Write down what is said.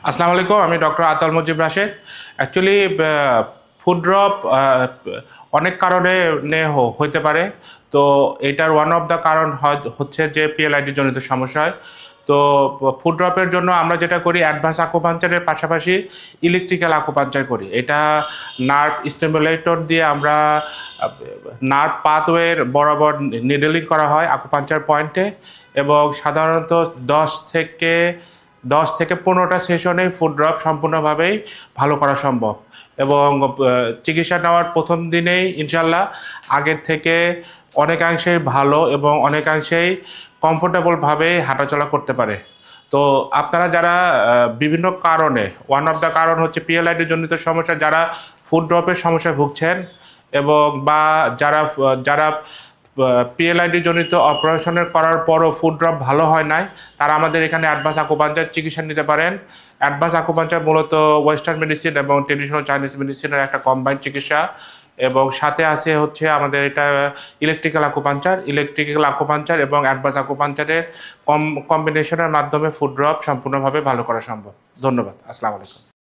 আসসালামু আলাইকুম, আমি doctor Atal Mujib Rashed. Actually food drop অনেক কারণে হইতে পারে। তো এটার ওয়ান অফ দ্য কারণ হচ্ছে যে পিএলআইডি জনিত সমস্যা হয়। তো ফুড ড্রপের জন্য আমরা যেটা করি, অ্যাডভান্স আকুপাঞ্চারের পাশাপাশি ইলেকট্রিক্যাল আকুপাঞ্চার করি। এটা নার্ভ স্টিমুলেটর দিয়ে আমরা নার্ভ পাথওয়ের বরাবর নিডলিং করা হয় আকুপাঞ্চার পয়েন্টে, এবং সাধারণত 10 থেকে 15টা সেশনে ফুড ড্রপ সম্পূর্ণভাবেই ভালো করা সম্ভব। এবং চিকিৎসা নেওয়ার প্রথম দিনেই ইনশাল্লাহ আগের থেকে অনেকাংশেই ভালো এবং অনেকাংশেই কমফোর্টেবলভাবে হাঁটাচলা করতে পারে। তো আপনারা যারা বিভিন্ন কারণে, ওয়ান অফ দ্য কারণ হচ্ছে পিএলআইডি জনিত সমস্যা, যারা ফুড ড্রপের সমস্যায় ভুগছেন এবং বা যারা যারা পিএলআইডি জনিত অপারেশনের করার পরও ফুড ড্রপ ভালো হয় নাই, তারা আমাদের এখানে অ্যাডভান্স আকুপাঞ্চার চিকিৎসা নিতে পারেন। অ্যাডভান্স আকুপাঞ্চার মূলত ওয়েস্টার্ন মেডিসিন এবং ট্রেডিশনাল চাইনিজ মেডিসিনের একটা কম্বাইন্ড চিকিৎসা, এবং সাথে আছে হচ্ছে আমাদের এটা ইলেকট্রিক্যাল আকুপাঞ্চার এবং অ্যাডভান্স আকুপাঞ্চারের কম্বিনেশনের মাধ্যমে ফুড ড্রপ সম্পূর্ণভাবে ভালো করা সম্ভব। ধন্যবাদ। আসসালামু আলাইকুম।